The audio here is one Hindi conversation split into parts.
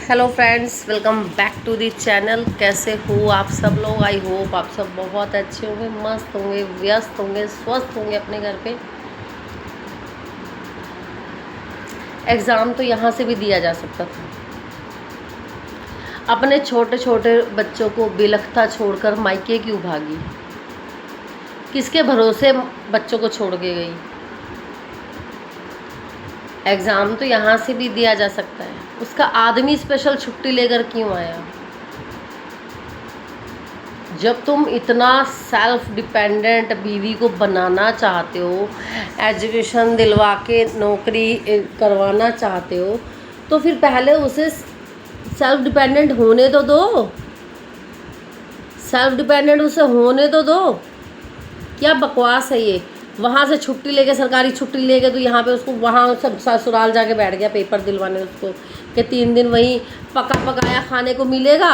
Hello friends, welcome back to the channel. कैसे हो आप सब लोग? आई होप आप सब बहुत अच्छे होंगे, मस्त होंगे, व्यस्त होंगे, स्वस्थ होंगे अपने घर पे। एग्ज़ाम तो यहाँ से भी दिया जा सकता था। अपने छोटे छोटे बच्चों को बेलख्ता छोड़कर मायके क्यों भागी? किसके भरोसे बच्चों को छोड़ के गई? एग्ज़ाम तो यहाँ से भी दिया जा सकता है। उसका आदमी स्पेशल छुट्टी लेकर क्यों आया? जब तुम इतना सेल्फ डिपेंडेंट बीवी को बनाना चाहते हो, एजुकेशन दिलवा के नौकरी करवाना चाहते हो, तो फिर पहले उसे सेल्फ डिपेंडेंट होने तो दो। सेल्फ डिपेंडेंट उसे होने तो दो। क्या बकवास है ये? वहाँ से छुट्टी लेके, सरकारी छुट्टी लेके, तो यहाँ पे उसको वहाँ सब ससुराल जाके बैठ गया पेपर दिलवाने उसको कि 3 दिन वहीं पका पकाया खाने को मिलेगा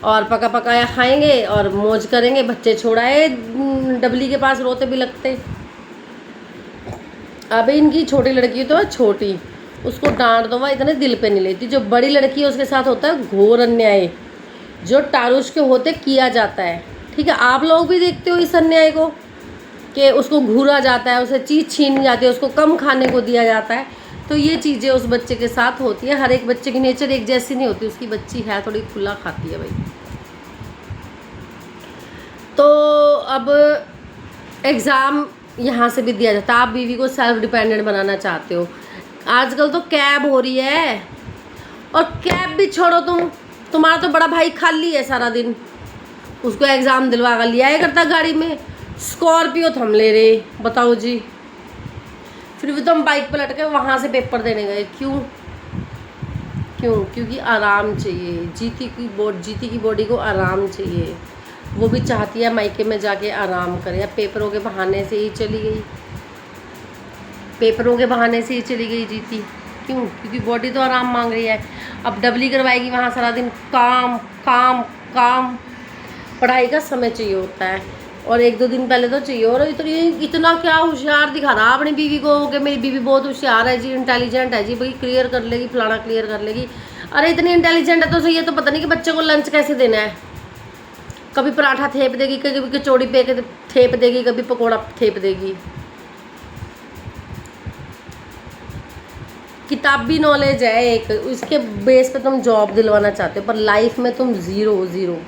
और पका पकाया खाएंगे और मौज करेंगे। बच्चे छोड़ाए डबली के पास, रोते भी लगते। अबे इनकी छोटी लड़की तो है छोटी, उसको डांट दो, वह इतने दिल पे नहीं लेती। जो बड़ी लड़की है उसके साथ होता है घोर अन्याय, जो टारुष के होते किया जाता है। ठीक है, आप लोग भी देखते हो इस अन्याय को कि उसको घूरा जाता है, उसे चीज़ छीनी जाती है, उसको कम खाने को दिया जाता है। तो ये चीज़ें उस बच्चे के साथ होती है। हर एक बच्चे की नेचर एक जैसी नहीं होती। उसकी बच्ची है थोड़ी खुला खाती है भाई। तो अब एग्ज़ाम यहाँ से भी दिया जाता है। आप बीवी को सेल्फ डिपेंडेंट बनाना चाहते हो। आजकल तो कैब हो रही है, और कैब भी छोड़ो, तुम्हारा तो बड़ा भाई खाली है सारा दिन, उसको एग्ज़ाम दिलवा कर लिया करता गाड़ी में। स्कॉर्पियो थम ले रहे, बताओ जी। फिर भी तुम बाइक पर लटके वहाँ से पेपर देने गए, क्यों? क्योंकि आराम चाहिए। जीती की बॉडी को आराम चाहिए। वो भी चाहती है मायके में जाके आराम करे। अब पेपरों के बहाने से ही चली गई, पेपरों के बहाने से ही चली गई जीती। क्यों? क्योंकि बॉडी तो आराम मांग रही है। अब डबली करवाएगी, वहाँ सारा दिन काम काम काम। पढ़ाई का समय चाहिए होता है, और 1-2 दिन पहले तो चाहिए। और इतना क्या होशियार दिखा रहा अपनी बीवी को कि मेरी बीवी बहुत होशियार है जी, इंटेलिजेंट है जी, भाई क्लियर कर लेगी, फलाना क्लियर कर लेगी। अरे इतनी इंटेलिजेंट है तो ये तो पता नहीं कि बच्चे को लंच कैसे देना है। कभी पराठा थेप देगी, कभी कचौड़ी पे के थेप देगी, कभी पकौड़ा थेप देगी। किताबी नॉलेज है एक, उसके बेस पे तुम जॉब दिलवाना चाहते हो, पर लाइफ में तुम ज़ीरो।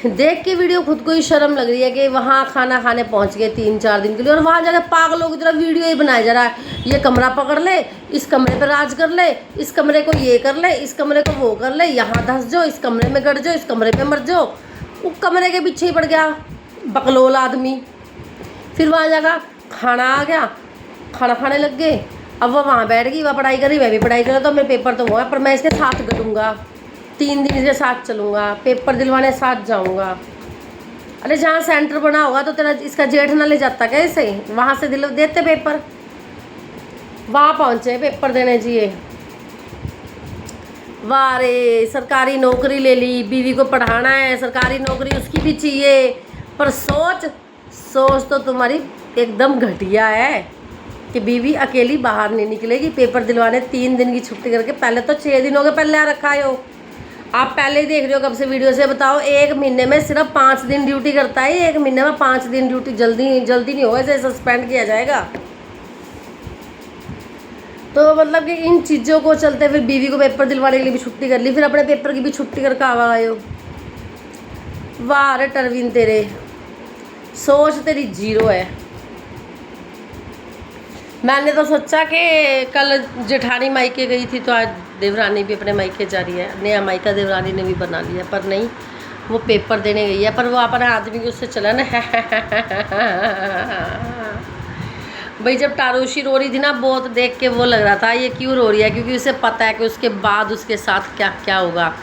देख के वीडियो खुद को ही शर्म लग रही है कि वहाँ खाना खाने पहुँच गए 3-4 दिन के लिए, और वहाँ जाकर पागलों की तरह वीडियो ही बनाया जा रहा है। ये कमरा पकड़ ले, इस कमरे पर राज कर ले, इस कमरे को ये कर ले, इस कमरे को वो कर ले, यहाँ धंस जाओ, इस कमरे में गड़ जाओ, इस कमरे पे मर जाओ। वो कमरे के पीछे ही पड़ गया बकलोल आदमी। फिर वहाँ जाकर खाना आ गया, खाना खाने लग गए। अब वह वहाँ बैठ गई, वह पढ़ाई कर रही, मैं भी पढ़ाई कर रहा। तो मेरे पेपर तो हुआ है, पर मैं इसके साथ करूँगा, 3 दिन इसके साथ चलूँगा, पेपर दिलवाने साथ जाऊँगा। अरे जहाँ सेंटर बना होगा तो तेरा इसका जेठ ना ले जाता क्या इसे? वहाँ से दिल देते पेपर, वहाँ पहुँचे पेपर देने चाहिए। वाह रे, सरकारी नौकरी ले ली, बीवी को पढ़ाना है, सरकारी नौकरी उसकी भी चाहिए। पर सोच तो तुम्हारी एकदम घटिया है कि बीवी अकेली बाहर नहीं निकलेगी पेपर दिलवाने। 3 दिन की छुट्टी करके, पहले तो 6 दिनों के पहले आ रखा है। आप पहले ही देख रहे हो कब से वीडियो से। बताओ, 1 महीने में सिर्फ 5 दिन ड्यूटी करता है। 1 महीने में 5 दिन ड्यूटी, जल्दी नहीं होगा, इसे सस्पेंड किया जाएगा। तो मतलब कि इन चीज़ों को चलते फिर बीवी को पेपर दिलवाने के लिए भी छुट्टी कर ली, फिर अपने पेपर की भी छुट्टी करके आए हो। वाह रे टरविन, तेरे सोच तेरी ज़ीरो है। मैंने तो सोचा कि कल जेठानी मायके गई थी, तो आज देवरानी भी अपने मायके जा रही है। नया मायका देवरानी ने भी बना लिया, पर नहीं, वो पेपर देने गई है। पर वो अपने आदमी को उससे चला ना भाई। जब टारोशी रो रही थी ना, बहुत देख के वो लग रहा था ये क्यों रो रही है, क्योंकि उसे पता है कि उसके बाद उसके साथ क्या क्या होगा।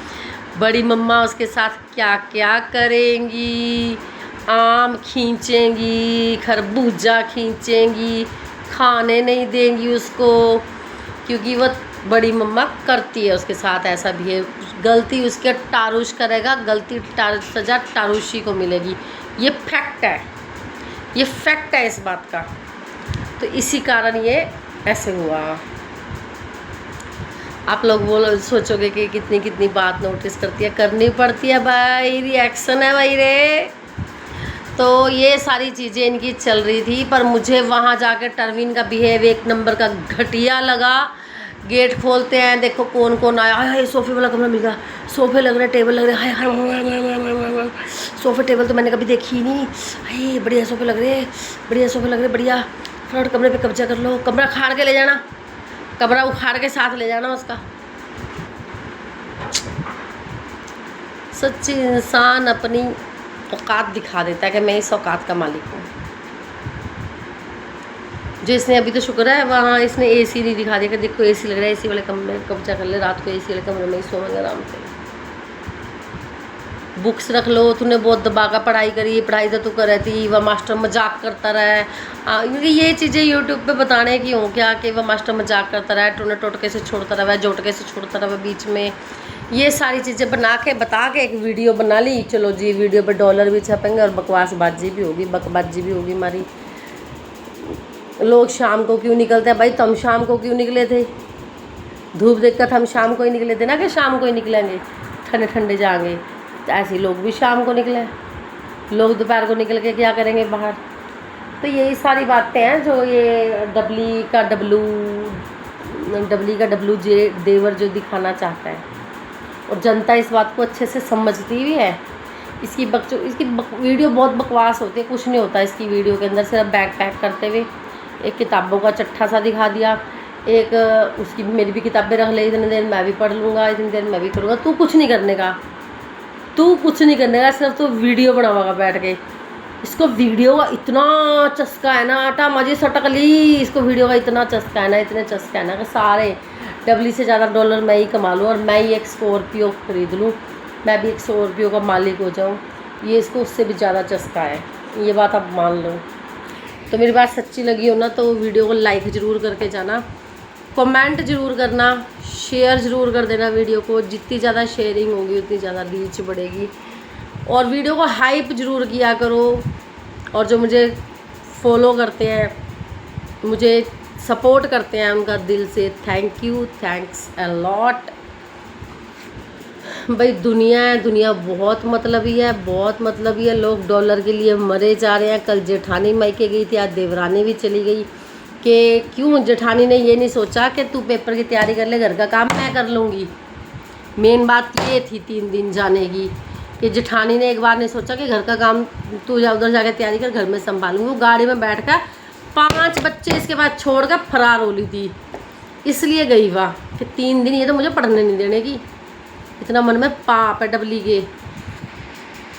बड़ी मम्मा उसके साथ क्या क्या करेंगी। आम खींचेंगी, खरबूजा खींचेंगी, खाने नहीं देंगी उसको, क्योंकि वो बड़ी मम्मा करती है उसके साथ ऐसा बिहेव। गलती उसके टारुष करेगा, गलती सजा टारुशी को मिलेगी। ये फैक्ट है, ये फैक्ट है इस बात का। तो इसी कारण ये ऐसे हुआ। आप लोग बोलो सोचोगे कि कितनी कितनी बात नोटिस करती है, करनी पड़ती है भाई, रिएक्शन है भाई रे। तो ये सारी चीज़ें इनकी चल रही थी, पर मुझे वहाँ जाकर टर्विन का बिहेव एक नंबर का घटिया लगा। गेट खोलते हैं, देखो कौन कौन आया, हाय सोफ़े वाला कमरा मिल गया, सोफ़े लग रहे, टेबल लग रहे, हाय हाय सोफ़े टेबल तो मैंने कभी देखी ही नहीं, हाय बढ़िया सोफ़े लग रहे, बढ़िया सोफ़े लग रहे, बढ़िया। फ्रंट कमरे पे कब्जा कर लो, कमरा खाड़ के ले जाना, कमरा उखाड़ के साथ ले जाना उसका। सच्ची इंसान अपनी औकात दिखा देता है कि मैं इस औकात का मालिक हूँ। जो इसने अभी तो शुक्र है वहाँ इसने एसी नहीं दिखा दिया कि देखो एसी लग रहा है, एसी वाले कमरे में कब्जा कर ले, रात को एसी वाले कमरे में ही सोएंगे आराम से। बुक्स रख लो, तूने बहुत दबा का पढ़ाई करी, पढ़ाई तो तू कर रही थी, वह मास्टर मजाक करता रहा है। क्योंकि ये चीज़ें यूट्यूब पे बताने की हों क्या कि वह मास्टर मजाक करता रहा है, टूने टोटके से छोड़ता रहा है, जोटके से छोड़ता रहा है बीच में। ये सारी चीज़ें बना के बता के एक वीडियो बना ली, चलो जी वीडियो पे डॉलर भी छपेंगे और बकवासबाजी भी होगी, बकबाजी भी होगी हमारी। लोग शाम को क्यों निकलते हैं भाई, तुम शाम को क्यों निकले थे? धूप देखकर हम शाम को ही निकले थे ना कि शाम को ही निकलेंगे, ठंडे ठंडे जाएंगे। तो ऐसे लोग भी शाम को निकले, लोग दोपहर को निकल के क्या करेंगे बाहर। तो यही सारी बातें हैं जो ये डबली का डब्लू जे देवर जो दिखाना चाहता है, और जनता इस बात को अच्छे से समझती भी है। इसकी वीडियो बहुत बकवास होती है, कुछ नहीं होता इसकी वीडियो के अंदर, सिर्फ बैग पैक करते हुए एक किताबों का चट्ठा सा दिखा दिया, एक उसकी मेरी भी किताबें रख ले, इतनी देर मैं भी पढ़ लूँगा, इतनी देर मैं भी करूँगा। तू कुछ नहीं करने का, तू कुछ नहीं करने का, सिर्फ तो वीडियो बनावागा बैठ के। इसको वीडियो का इतना चस्का है ना, आटा मजे सटक ली, इसको वीडियो का इतना चस्का है ना, इतने चस्का है ना कि सारे डबली से ज़्यादा डॉलर मैं ही कमा लूँ और मैं ही एक स्कॉर्पियो खरीद लूँ, मैं भी एक स्कॉर्पियो का मालिक हो जाऊँ। ये इसको उससे भी ज़्यादा चस्का है, ये बात आप मान लो। तो मेरी बात सच्ची लगी हो ना तो वीडियो को लाइक ज़रूर करके जाना, कमेंट ज़रूर करना, शेयर ज़रूर कर देना वीडियो को। जितनी ज़्यादा शेयरिंग होगी उतनी ज़्यादा रीच बढ़ेगी, और वीडियो को हाइप ज़रूर किया करो। और जो मुझे फॉलो करते हैं, मुझे सपोर्ट करते हैं, उनका दिल से thank you, thanks a lot. भाई दुनिया बहुत मतलबी है, बहुत मतलबी है। लोग डॉलर के लिए मरे जा रहे हैं। कल जेठानी मायके गई थी, आज देवरानी भी चली गई। कि क्यों जेठानी ने ये नहीं सोचा कि तू पेपर की तैयारी कर ले, घर का काम मैं कर लूँगी। मेन बात ये थी 3 दिन जाने की, कि जेठानी ने एक बार नहीं सोचा कि घर का काम तू जा उधर जाकर तैयारी कर, घर में संभालूंगी। वो गाड़ी में बैठ कर 5 बच्चे इसके बाद छोड़ कर फरार हो ली थी, इसलिए गई वाह कि 3 दिन ये तो मुझे पढ़ने नहीं देने की। इतना मन में पाप है डबली के